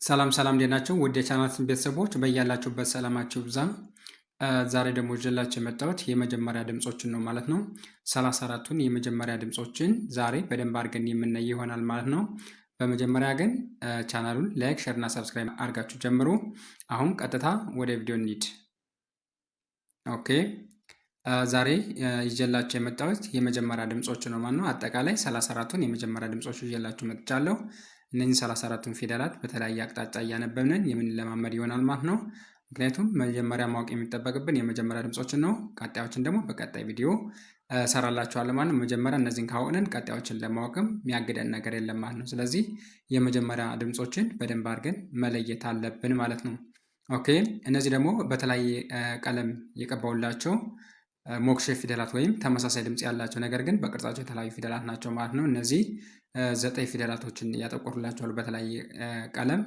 ሰላም ሰላም እንዴት ናችሁ? ውድ የቻናላችን ቤተሰቦች በያላችሁበት ሰላማችሁ ይብዛ። ዛሬ ደግሞ ይዤላችሁ የመጣሁት የመጀመሪያ ድምጾችን ነው ማለት ነው። 34ቱን የመጀመሪያ ድምጾችን ዛሬ በደንብ አድርገን የምናይ ይሆናል ማለት ነው። በመጀመሪያ ግን ቻናሉን ላይክ፣ ሼር እና ሰብስክራይብ አድርጋችሁ ጀምሩ። አሁን ቀጥታ ወደ ቪዲዮ እንሂድ። ኦኬ ዛሬ ይዤላችሁ የመጣሁት የመጀመሪያ ድምጾች ነው ማለት ነው። አጠቃላይ 34ቱን የመጀመሪያ ድምጾች ይዤላችሁ መጥቻለሁ። እነዚህ 34ቱን ፊደላት በተለያየ አቅጣጫ እያነበብን የምንለማመድ ይሆናል ማለት ነው። ምክንያቱም መጀመሪያ ማወቅ የሚጠበቅብን የመጀመሪያ ድምጾችን ነው። ቀጣዮችን ደግሞ በቀጣይ ቪዲዮ እሰራላችኋለሁ ማለት ነው። መጀመሪያ እነዚህን ካወቅን ቀጣዮችን ለማወቅም የሚያግደን ነገር የለም ማለት ነው። ስለዚህ የመጀመሪያ ድምጾችን በደንብ አድርገን መለየት አለብን ማለት ነው። ኦኬ እነዚህ ደግሞ በተለያየ ቀለም የቀባውላቸው ሞክሼ ፊደላት ወይም ተመሳሳይ ድምፅ ያላቸው ነገር ግን በቅርጻቸው የተለያዩ ፊደላት ናቸው ማለት ነው። እነዚህ 9 ፊደላቶችን ያጠቆሩላቸዋል በተለያየ ቀለም።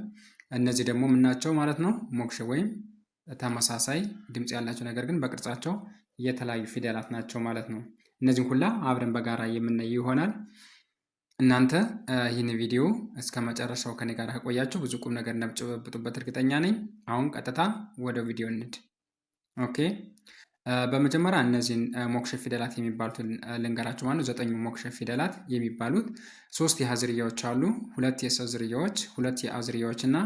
እነዚህ ደግሞ ምናቸው ማለት ነው? ሞክሼ ወይም ተመሳሳይ ድምፅ ያላቸው ነገር ግን በቅርጻቸው የተለያዩ ፊደላት ናቸው ማለት ነው። እነዚህን ሁላ አብረን በጋራ የምናይ ይሆናል። እናንተ ይህን ቪዲዮ እስከ መጨረሻው ከኔ ጋር ከቆያችሁ ብዙ ቁም ነገር እንደምትጨበጡበት እርግጠኛ ነኝ። አሁን ቀጥታ ወደ ቪዲዮ እንሂድ። ኦኬ በመጀመሪያ እነዚህን ሞክሼ ፊደላት የሚባሉትን ልንገራችሁ ማለት ነው። 9ኙ ሞክሼ ፊደላት የሚባሉት 3 የሀ ዝርያዎች አሉ፣ 2 የሰ ዝርያዎች፣ 2 የአ ዝርያዎች እና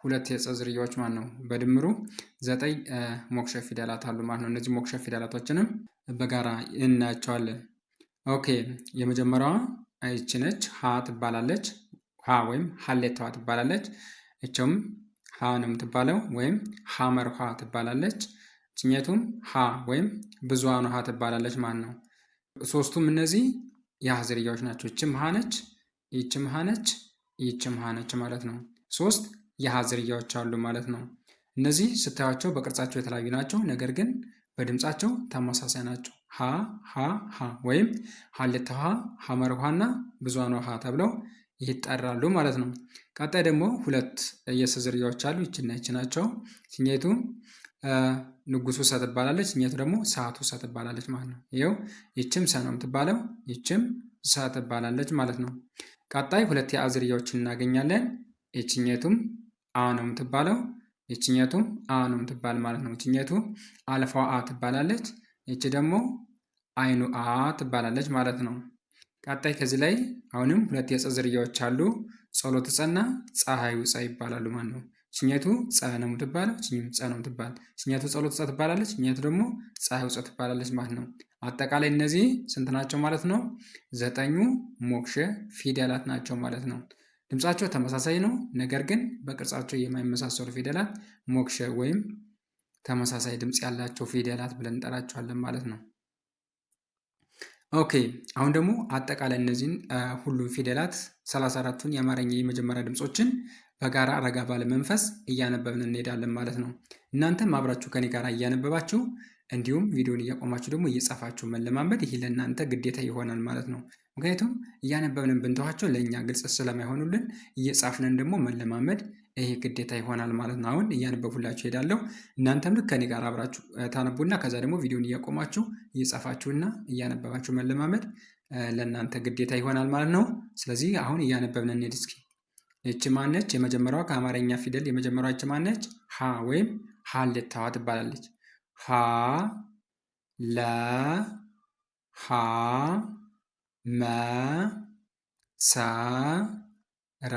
2 የጸ ዝርያዎች ማለት ነው። በድምሩ 9 ሞክሼ ፊደላት አሉ ማለት ነው። እነዚህ ሞክሼ ፊደላቶችንም በጋራ እናያቸዋለን። ኦኬ የመጀመሪያዋ ይቺ ነች፣ ሀ ትባላለች። ሀ ወይም ሀሌታዋ ትባላለች። እቸውም ሀ ነው የምትባለው ወይም ሀመር ሀ ትባላለች። ጭኘቱም ሀ ወይም ብዙሃኑ ሀ ትባላለች ማለት ነው። ሶስቱም እነዚህ የሀ ዝርያዎች ናቸው። ይችም ሀ ነች፣ ይችም ሀ ነች፣ ይችም ሀ ነች ማለት ነው። 3 የሀ ዝርያዎች አሉ ማለት ነው። እነዚህ ስታያቸው በቅርጻቸው የተለያዩ ናቸው፣ ነገር ግን በድምጻቸው ተመሳሳይ ናቸው። ሀ ሀ ሀ ወይም ሀሌታ ሀ፣ ሀመር ውሃ እና ብዙሃኑ ሀ ተብለው ይጠራሉ ማለት ነው። ቀጣይ ደግሞ 2 የሰ ዝርያዎች አሉ። ይችና ይች ናቸው። ችኘቱ ንጉሱ ሰ ትባላለች፣ እኛቱ ደግሞ ሰዓቱ ሰ ትባላለች ማለት ነው። ይኸው ይችም ሰ ነው የምትባለው፣ ይችም ሰ ትባላለች ማለት ነው። ቀጣይ 2 የአ ዝርያዎችን እናገኛለን። ይችኘቱም አ ነው የምትባለው፣ ይችኘቱም አ ነው የምትባል ማለት ነው። ይችኘቱ አልፋው አ ትባላለች፣ ይች ደግሞ አይኑ አ ትባላለች ማለት ነው። ቀጣይ ከዚህ ላይ አሁንም 2 የጸ ዝርያዎች አሉ። ጸሎት ጸና ፀሐዩ ፀ ይባላሉ ማለት ነው። ችኘቱ ፀ ነው የምትባለው፣ ችኝም ፀ ነው የምትባል። ችኘቱ ጸሎት ፀ ትባላለች፣ ችኘቱ ደግሞ ፀሐዩ ፀ ትባላለች ማለት ነው። አጠቃላይ እነዚህ ስንት ናቸው ማለት ነው? 9ኙ ሞክሼ ፊደላት ናቸው ማለት ነው። ድምጻቸው ተመሳሳይ ነው፣ ነገር ግን በቅርጻቸው የማይመሳሰሉ ፊደላት ሞክሼ ወይም ተመሳሳይ ድምፅ ያላቸው ፊደላት ብለን እንጠራቸዋለን ማለት ነው። ኦኬ አሁን ደግሞ አጠቃላይ እነዚህን ሁሉም ፊደላት 34ቱን የአማርኛ የመጀመሪያ ድምጾችን በጋራ ረጋ ባለ መንፈስ እያነበብን እንሄዳለን ማለት ነው። እናንተም አብራችሁ ከኔ ጋር እያነበባችሁ እንዲሁም ቪዲዮን እያቆማችሁ ደግሞ እየጻፋችሁ መለማመድ ይህ ለእናንተ ግዴታ ይሆናል ማለት ነው። ምክንያቱም እያነበብንን ብንተዋቸው ለእኛ ግልጽ ስለማይሆኑልን እየጻፍንን ደግሞ መለማመድ ይሄ ግዴታ ይሆናል ማለት ነው። አሁን እያነበቡላችሁ ሄዳለሁ። እናንተም ልክ ከኔ ጋር አብራችሁ ታነቡና ከዛ ደግሞ ቪዲዮን እያቆማችሁ እየጻፋችሁና እያነበባችሁ መለማመድ ለእናንተ ግዴታ ይሆናል ማለት ነው። ስለዚህ አሁን እያነበብን እንሄድ እስኪ። ይቺ ማነች? የመጀመሪያዋ ከአማርኛ ፊደል የመጀመሪያዋ ይቺ ማነች? ሀ ወይም ሀሌታዋ ትባላለች። ሀ ለ ሀ መ ሰ ረ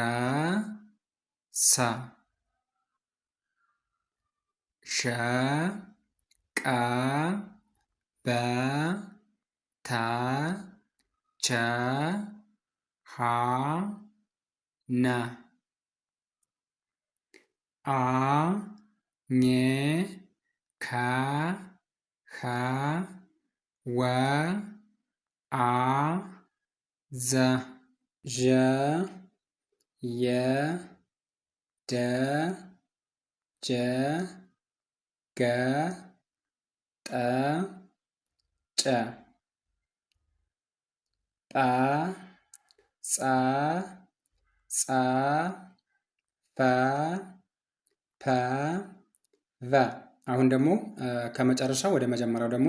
ሰ ሸ ቀ በ ተ ቸ ሀ ነ አ ኘ ከ ኸ ወ አ ዘ ዠ የ ደ ጀ ገ ጠ ጨ ጳ ጸ ጸ ፈ ፐ ቨ። አሁን ደግሞ ከመጨረሻው ወደ መጀመሪያው ደግሞ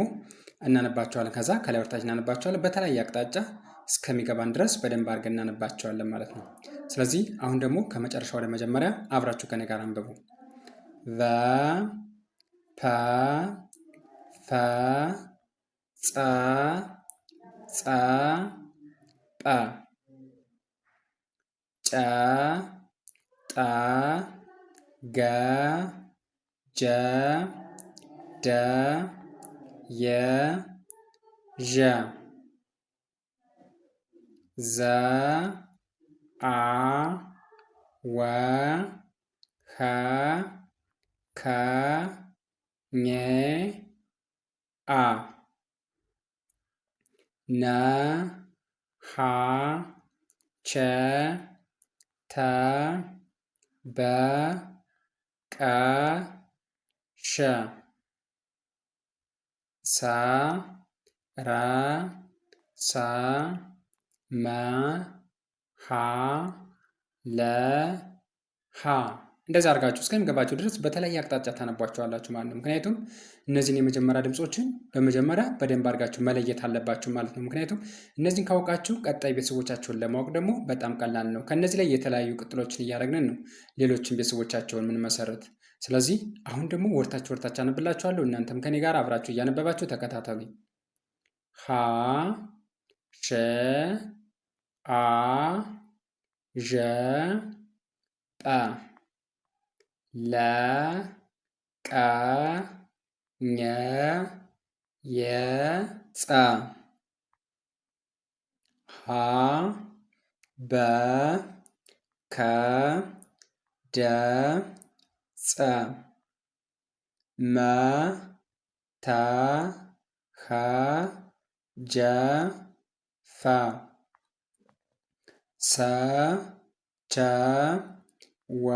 እናነባቸዋለን። ከዛ ከላይ ወርታች እናነባቸዋለን። በተለያየ አቅጣጫ እስከሚገባን ድረስ በደንብ አድርገን እናነባቸዋለን ማለት ነው። ስለዚህ አሁን ደግሞ ከመጨረሻ ወደ መጀመሪያ አብራችሁ ከኔ ጋር አንብቡ። ቨ ፐ ፈ ጸ ጸ ጰ ጨ ጠ ገ ጀ ደ የ ዠ ዘ አ ወ ኸ ከ ኘ አ ነ ሐ ቸ ተ በ ቀ ሸ ሰ ረ ሰ መ ሐ ለ ሐ እንደዛ አድርጋችሁ እስከሚገባችሁ ድረስ በተለያየ አቅጣጫ ታነቧቸዋላችሁ ማለት ነው። ምክንያቱም እነዚህን የመጀመሪያ ድምፆችን በመጀመሪያ በደንብ አድርጋችሁ መለየት አለባችሁ ማለት ነው። ምክንያቱም እነዚህን ካወቃችሁ ቀጣይ ቤተሰቦቻቸውን ለማወቅ ደግሞ በጣም ቀላል ነው። ከእነዚህ ላይ የተለያዩ ቅጥሎችን እያደረግን ነው ሌሎችን ቤተሰቦቻቸውን የምንመሰረት። ስለዚህ አሁን ደግሞ ወርታች አነብላችኋለሁ። እናንተም ከኔ ጋር አብራችሁ እያነበባችሁ ተከታተሉ። ሀ ሸ አ ዠ ጰ ለ ቀ ኘ የ ጸ ሀ በ ከ ደ ጸ መ ተ ኸ ጀ ፈ ሰ ቸ ወ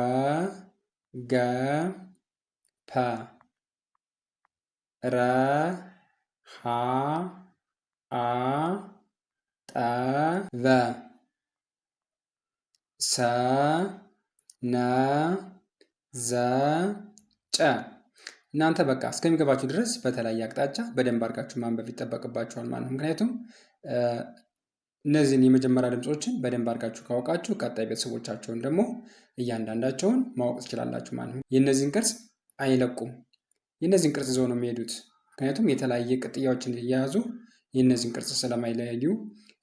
ገ ፐ ረ ሀ አ ጠ ቨ ሰ ነ ዘ ጨ እናንተ በቃ እስከሚገባችሁ ድረስ በተለያየ አቅጣጫ በደንብ አድርጋችሁ ማንበብ ይጠበቅባችኋል ማለት ነው። ምክንያቱም እነዚህን የመጀመሪያ ድምፆችን በደንብ አድርጋችሁ ካወቃችሁ ቀጣይ ቤተሰቦቻቸውን ደግሞ እያንዳንዳቸውን ማወቅ ትችላላችሁ ማለት ነው። የእነዚህን ቅርጽ አይለቁም። የእነዚህን ቅርጽ ይዘው ነው የሚሄዱት። ምክንያቱም የተለያየ ቅጥያዎችን እየያዙ የእነዚህን ቅርጽ ስለማይለያዩ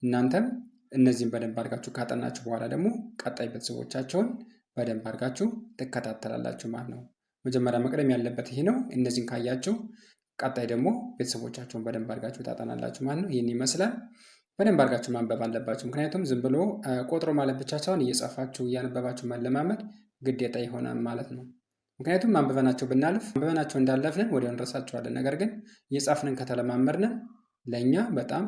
እናንተም እነዚህን በደንብ አድርጋችሁ ካጠናችሁ በኋላ ደግሞ ቀጣይ ቤተሰቦቻቸውን በደንብ አድርጋችሁ ትከታተላላችሁ ማለት ነው። መጀመሪያ መቅደም ያለበት ይሄ ነው። እነዚህን ካያችሁ ቀጣይ ደግሞ ቤተሰቦቻቸውን በደንብ አድርጋችሁ ታጠናላችሁ ማለት ነው። ይህን ይመስላል። በደንብ አድርጋችሁ ማንበብ አለባችሁ። ምክንያቱም ዝም ብሎ ቆጥሮ ማለት ብቻ ሳይሆን እየጻፋችሁ እያነበባችሁ መለማመድ ግዴታ ይሆናል ማለት ነው። ምክንያቱም አንብበናቸው ብናልፍ አንብበናቸው እንዳለፍንን ወዲያው እንረሳቸዋለን። ነገር ግን እየጻፍንን ከተለማመድንን ለእኛ በጣም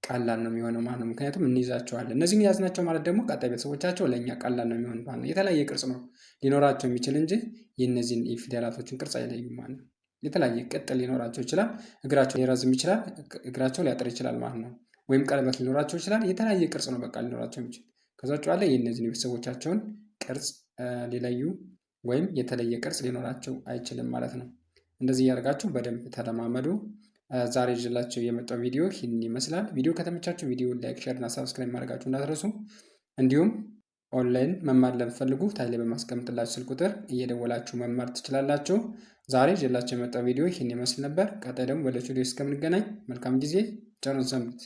ቀላል ነው የሚሆነው ማለት ነው። ምክንያቱም እንይዛቸዋለን። እነዚህን ያዝናቸው ማለት ደግሞ ቀጣይ ቤተሰቦቻቸው ለእኛ ቀላል ነው የሚሆን ማለት ነው። የተለያየ ቅርጽ ነው ሊኖራቸው የሚችል እንጂ የእነዚህን የፊደላቶችን ቅርጽ አይለዩም ማለት ነው። የተለያየ ቅጥል ሊኖራቸው ይችላል። እግራቸው ሊረዝም ይችላል። እግራቸው ሊያጥር ይችላል ማለት ነው። ወይም ቀለበት ሊኖራቸው ይችላል። የተለያየ ቅርጽ ነው በቃ ሊኖራቸው የሚችል። ከዛ ውጭ ያለ የእነዚህን የቤተሰቦቻቸውን ቅርጽ ሊለዩ ወይም የተለየ ቅርጽ ሊኖራቸው አይችልም ማለት ነው። እንደዚህ እያደረጋችሁ በደንብ ተለማመዱ። ዛሬ ይዤላችሁ የመጣው ቪዲዮ ይህንን ይመስላል። ቪዲዮ ከተመቻችሁ ቪዲዮ ላይክ፣ ሼር እና ሰብስክራይብ ማድረጋችሁ እንዳትረሱ። እንዲሁም ኦንላይን መማር ለምትፈልጉ ታች ላይ በማስቀምጥላችሁ ስልክ ቁጥር እየደወላችሁ መማር ትችላላችሁ። ዛሬ ይዤላችሁ የመጣው ቪዲዮ ይህን ይመስል ነበር። ቀጣይ ደግሞ በሌሎች ቪዲዮ እስከምንገናኝ መልካም ጊዜ፣ ቸር ሰንብቱ።